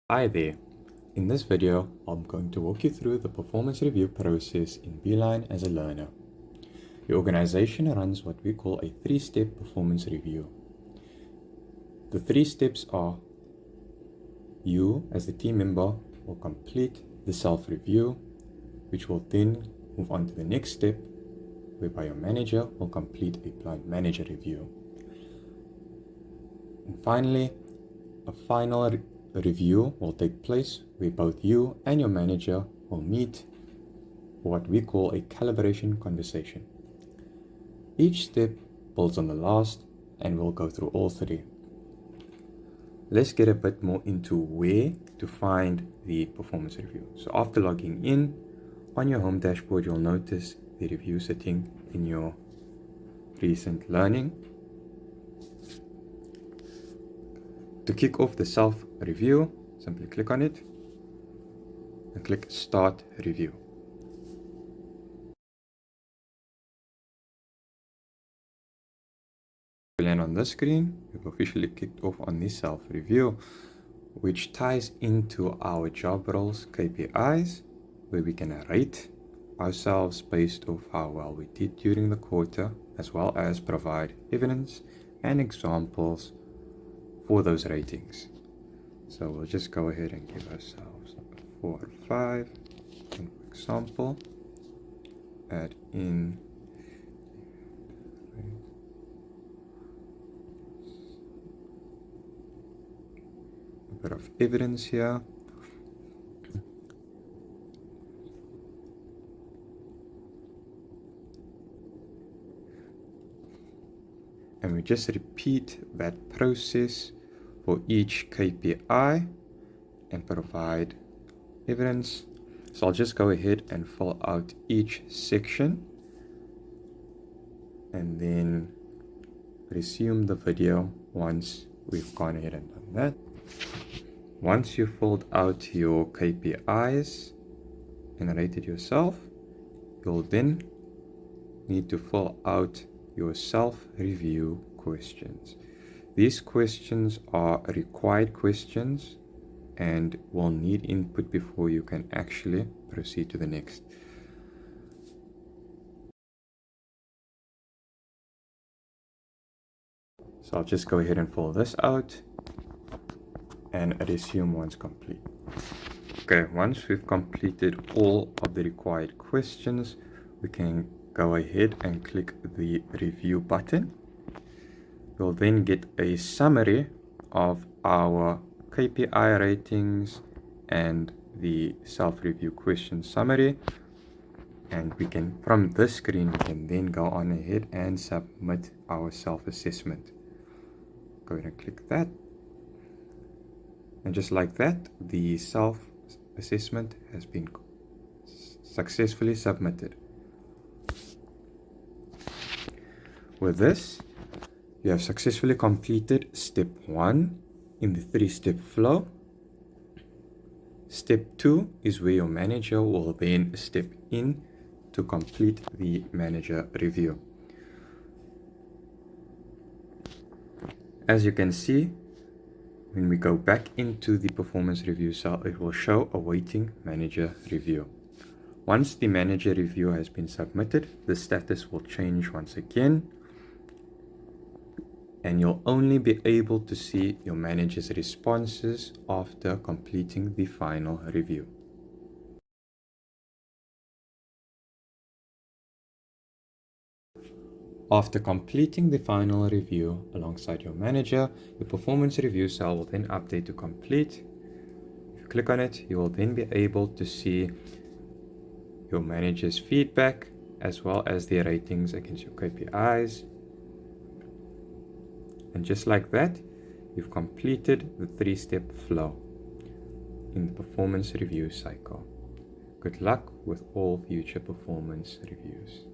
Hi there. In this video, I'm going to walk you through the performance review process in Beeline as a learner. The organization runs what we call a three-step performance review. The three steps are: you, as the team member, will complete the self-review, which will then move on to the next step, whereby your manager will complete a blind manager review. And finally, a final review will take place where both you and your manager will meet for what we call a calibration conversation. Each step builds on the last, and we'll go through all three. Let's get a bit more into where to find the performance review. So after logging in, on your home dashboard, you'll notice the review sitting in your recent learning. To kick off the self-review, simply click on it and click Start Review. We land on this screen. We've officially kicked off on the self-review, which ties into our job roles KPIs, where we can rate ourselves based off how well we did during the quarter, as well as provide evidence and examples for those ratings. So we'll just go ahead and give ourselves 4 and 5, and for example, add in a bit of evidence here. And we just repeat that process for each KPI and provide evidence. So I'll just go ahead and fill out each section and then resume the video once we've gone ahead and done that. Once you've filled out your KPIs and rated yourself, you'll then need to fill out your self-review questions. These questions are required questions and will need input before you can actually proceed to the next. So I'll just go ahead and fill this out and resume once complete. Okay, once we've completed all of the required questions, we can go ahead and click the review button. We'll then get a summary of our KPI ratings and the self-review question summary, and we can, from this screen, we can then go on ahead and submit our self-assessment. Go ahead and click that, and just like that, the self-assessment has been successfully submitted. With this, you have successfully completed step 1 in the 3-step flow. Step 2 is where your manager will then step in to complete the manager review. As you can see, when we go back into the performance review cell, it will show awaiting manager review. Once the manager review has been submitted, the status will change once again, and you'll only be able to see your manager's responses after completing the final review. After completing the final review alongside your manager, the performance review cell will then update to complete. If you click on it, you will then be able to see your manager's feedback as well as their ratings against your KPIs. And just like that, you've completed the 3-step flow in the performance review cycle. Good luck with all future performance reviews.